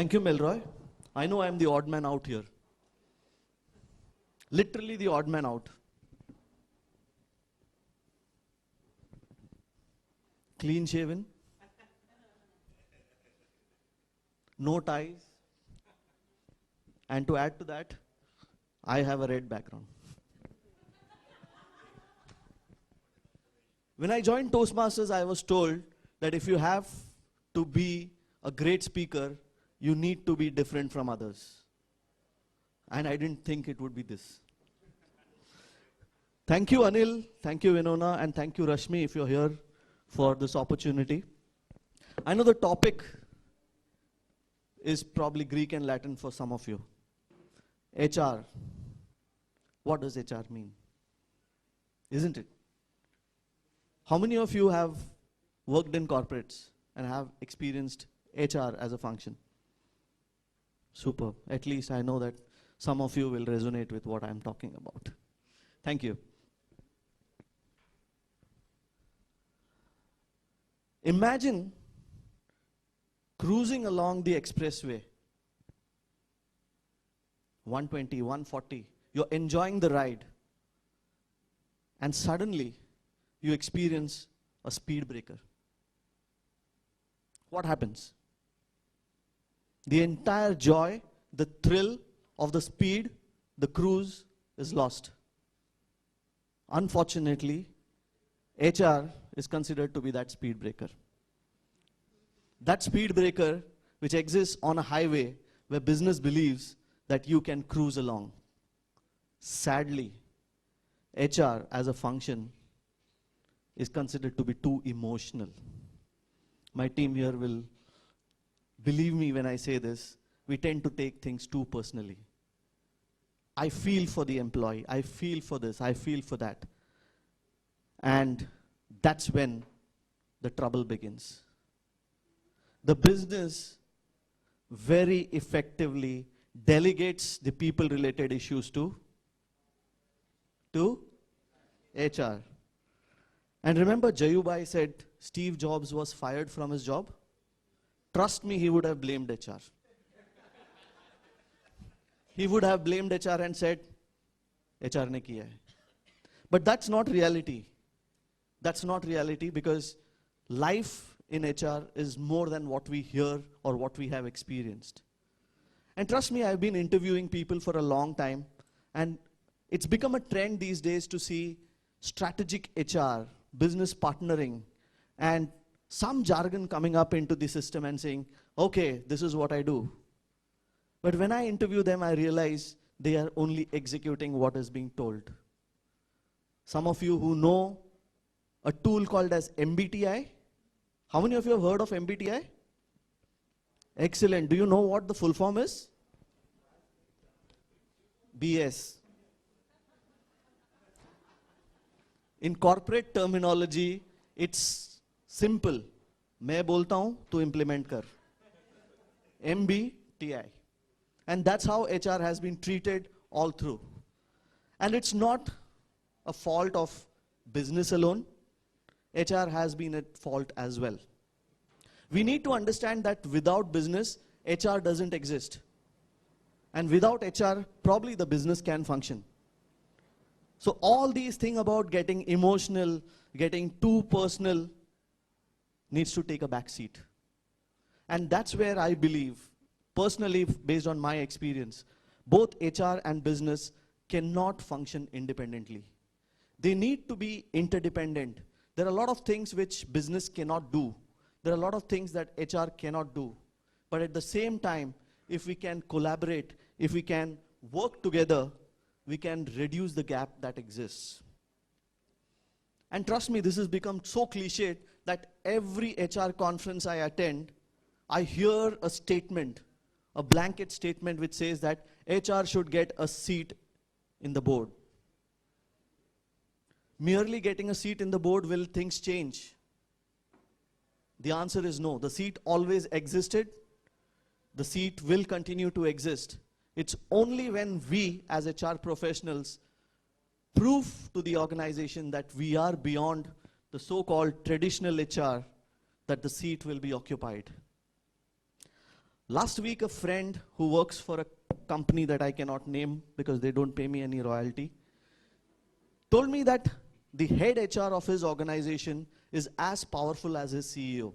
Thank you, Melroy. I know I'm the odd man out here. Literally the odd man out. Clean shaven. No ties. And to add to that, I have a red background. When I joined Toastmasters, I was told that if you have to be a great speaker, you need to be different from others. And I didn't think it would be this. Thank you, Anil. Thank you, Vinona. And thank you, Rashmi, if you're here for this opportunity. I know the topic is probably Greek and Latin for some of you. HR. What does HR mean? Isn't it? How many of you have worked in corporates and have experienced HR as a function? Superb. At least I know that some of you will resonate with what I'm talking about. Thank you. Imagine cruising along the expressway, 120, 140, you're enjoying the ride, and suddenly you experience a speed breaker. What happens? The entire joy, the thrill of the speed, the cruise is lost. Unfortunately, HR is considered to be that speed breaker. That speed breaker which exists on a highway where business believes that you can cruise along. Sadly, HR as a function is considered to be too emotional. My team here will believe me when I say this. We tend to take things too personally. I feel for the employee. I feel for this. I feel for that. And that's when the trouble begins. The business very effectively delegates the people-related issues to HR. And remember, Jayubai said Steve Jobs was fired from his job. Trust me, he would have blamed HR. He would have blamed HR and said, HR ne kiya hai. But that's not reality. That's not reality, because life in HR is more than what we hear or what we have experienced. And trust me, I've been interviewing people for a long time, and it's become a trend these days to see strategic HR, business partnering, and some jargon coming up into the system and saying, okay, this is what I do. But when I interview them, I realize they are only executing what is being told. Some of you who know a tool called as MBTI, how many of you have heard of MBTI? Excellent. Do you know what the full form is? BS. In corporate terminology, it's simple. मैं बोलता हूँ, तू implement कर. MBTI. And that's how HR has been treated all through. And it's not a fault of business alone. HR has been at fault as well. We need to understand that without business, HR doesn't exist. And without HR, probably the business can function. So all these things about getting emotional, getting too personal, needs to take a back seat. And that's where I believe, personally, based on my experience, both HR and business cannot function independently. They need to be interdependent. There are a lot of things which business cannot do. There are a lot of things that HR cannot do. But at the same time, if we can collaborate, if we can work together, we can reduce the gap that exists. And trust me, this has become so cliched that every HR conference I attend, I hear a statement, a blanket statement which says that HR should get a seat in the board. Merely getting a seat in the board, will things change? The answer is no. The seat always existed. The seat will continue to exist. It's only when we as HR professionals prove to the organization that we are beyond the so-called traditional HR that the seat will be occupied. Last week, a friend who works for a company that I cannot name because they don't pay me any royalty, told me that the head HR of his organization is as powerful as his CEO.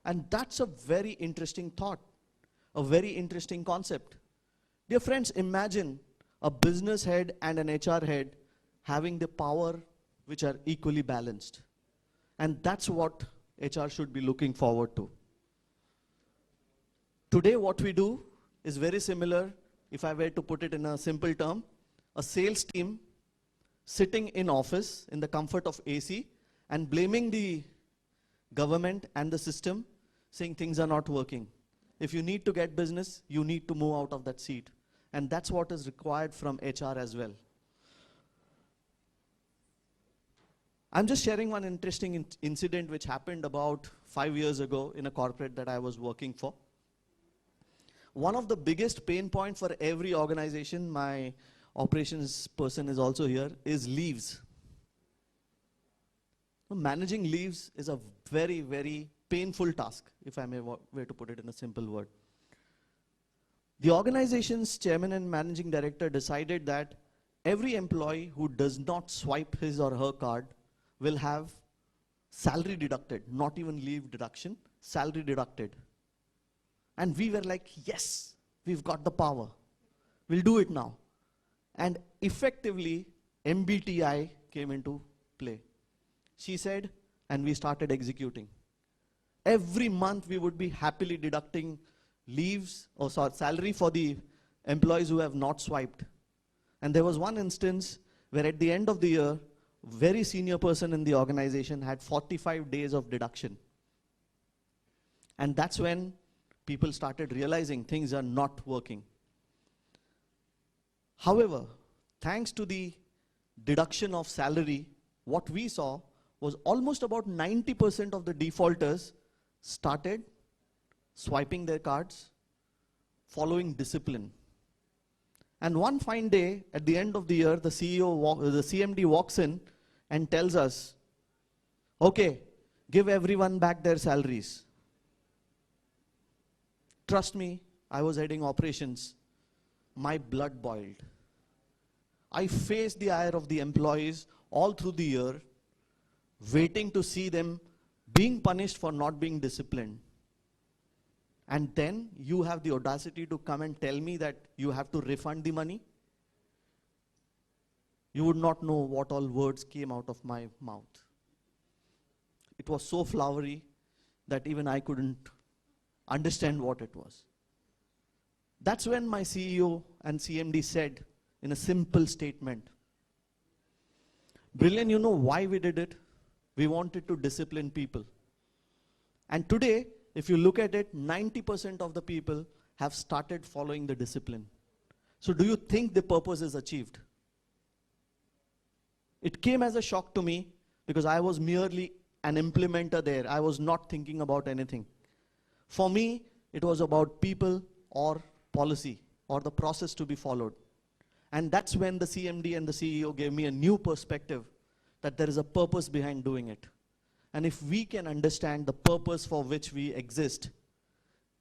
And that's a very interesting thought, a very interesting concept. Dear friends, imagine a business head and an HR head having the power which are equally balanced. And that's what HR should be looking forward to. Today, what we do is very similar, if I were to put it in a simple term, a sales team sitting in office in the comfort of AC and blaming the government and the system, saying things are not working. If you need to get business, you need to move out of that seat. And that's what is required from HR as well. I'm just sharing one interesting incident which happened about 5 years ago in a corporate that I was working for. One of the biggest pain points for every organization, my operations person is also here, is leaves. Managing leaves is a very, very painful task, if I may were to put it in a simple word. The organization's chairman and managing director decided that every employee who does not swipe his or her card will have salary deducted, not even leave deduction, salary deducted. And we were like, yes, we've got the power. We'll do it now. And effectively, MBTI came into play. She said, and we started executing. Every month we would be happily deducting leaves, or salary for the employees who have not swiped. And there was one instance where at the end of the year, very senior person in the organization had 45 days of deduction. And that's when people started realizing things are not working. However, thanks to the deduction of salary, what we saw was almost about 90% of the defaulters started swiping their cards, following discipline. And one fine day, at the end of the year, the CMD walks in and tells us, okay, give everyone back their salaries. Trust me, I was heading operations. My blood boiled. I faced the ire of the employees all through the year, waiting to see them being punished for not being disciplined. And then you have the audacity to come and tell me that you have to refund the money? You would not know what all words came out of my mouth. It was so flowery that even I couldn't understand what it was. That's when my CEO and CMD said in a simple statement, Brillian, you know why we did it? We wanted to discipline people. And today, if you look at it, 90% of the people have started following the discipline. So do you think the purpose is achieved? It came as a shock to me because I was merely an implementer there. I was not thinking about anything. For me, it was about people or policy or the process to be followed. And that's when the CMD and the CEO gave me a new perspective that there is a purpose behind doing it. And if we can understand the purpose for which we exist,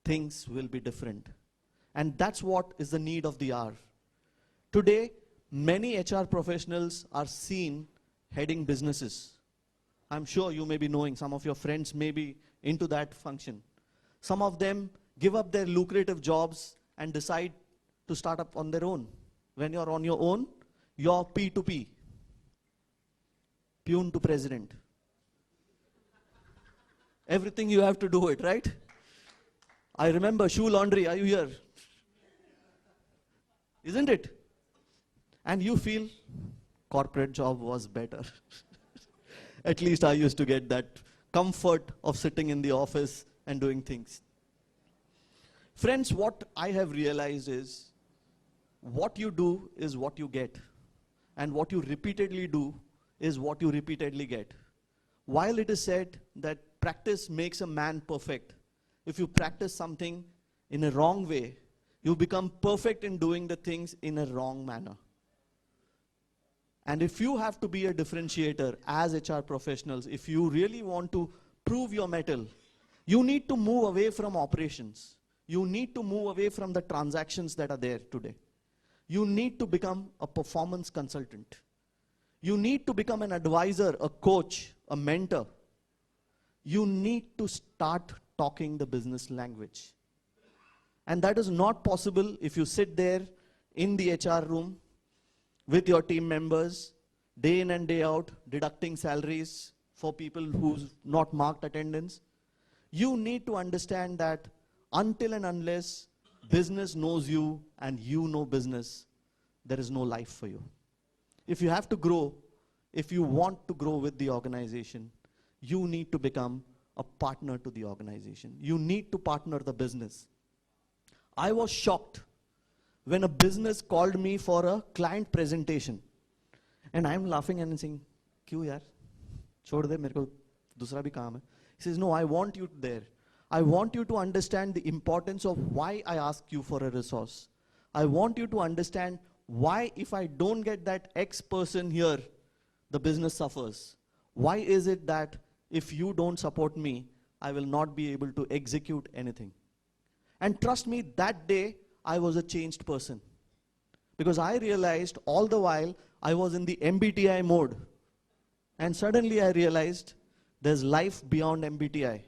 things will be different. And that's what is the need of the hour. Today, many HR professionals are seen heading businesses. I'm sure you may be knowing, some of your friends may be into that function. Some of them give up their lucrative jobs and decide to start up on their own. When you're on your own, you're P2P, peon to president. Everything you have to do it, right? I remember shoe laundry, are you here? Isn't it? And you feel corporate job was better. At least I used to get that comfort of sitting in the office and doing things. Friends, what I have realized is what you do is what you get. And what you repeatedly do is what you repeatedly get. While it is said that practice makes a man perfect, if you practice something in a wrong way, you become perfect in doing the things in a wrong manner. And if you have to be a differentiator as HR professionals, if you really want to prove your mettle, you need to move away from operations. You need to move away from the transactions that are there today. You need to become a performance consultant. You need to become an advisor, a coach, a mentor. You need to start talking the business language. And that is not possible if you sit there in the HR room with your team members, day in and day out, deducting salaries for people who's not marked attendance. You need to understand that until and unless business knows you and you know business, there is no life for you. If you have to grow, if you want to grow with the organization, you need to become a partner to the organization. You need to partner the business. I was shocked when a business called me for a client presentation. And I'm laughing and saying, "Kyun yaar? Chhod de, mere ko dusra bhi kaam hai." He says, "No, I want you there. I want you to understand the importance of why I ask you for a resource. I want you to understand why if I don't get that X person here, the business suffers. Why is it that if you don't support me, I will not be able to execute anything?" And trust me, that day, I was a changed person. Because I realized all the while, I was in the MBTI mode. And suddenly I realized there's life beyond MBTI.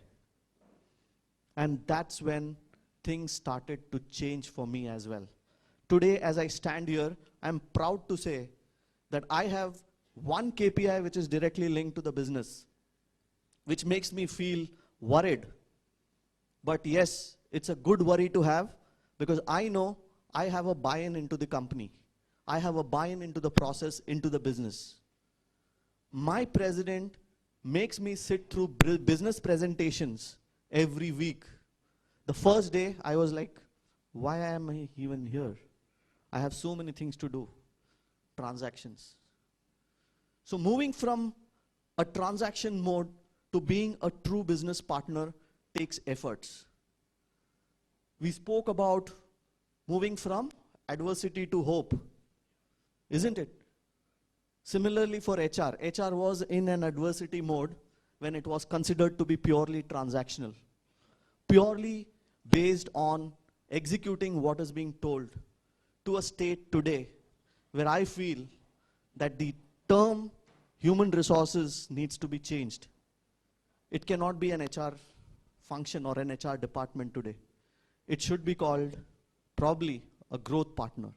And that's when things started to change for me as well. Today, as I stand here, I'm proud to say that I have one KPI which is directly linked to the business, which makes me feel worried. But yes, it's a good worry to have because I know I have a buy-in into the company. I have a buy-in into the process, into the business. My president makes me sit through business presentations every week. The first day, I was like, why am I even here? I have so many things to do. Transactions. So moving from a transaction mode to being a true business partner takes efforts. We spoke about moving from adversity to hope, isn't it? Similarly for HR, HR was in an adversity mode when it was considered to be purely transactional, purely based on executing what is being told, to a state today where I feel that the term human resources needs to be changed. It cannot be an HR function or an HR department today. It should be called probably a growth partner.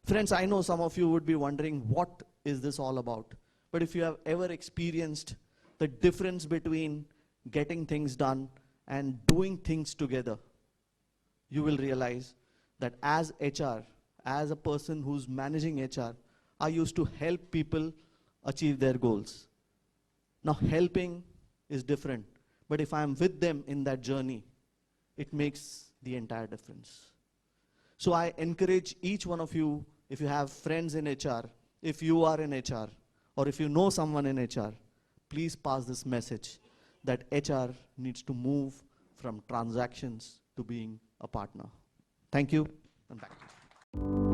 Friends, I know some of you would be wondering, what is this all about? But if you have ever experienced the difference between getting things done and doing things together, you will realize that as HR, as a person who's managing HR, I used to help people achieve their goals. Now helping is different, but if I'm with them in that journey, it makes the entire difference. So I encourage each one of you, if you have friends in HR, if you are in HR, or if you know someone in HR, please pass this message that HR needs to move from transactions to being a partner. Thank you, and back to you.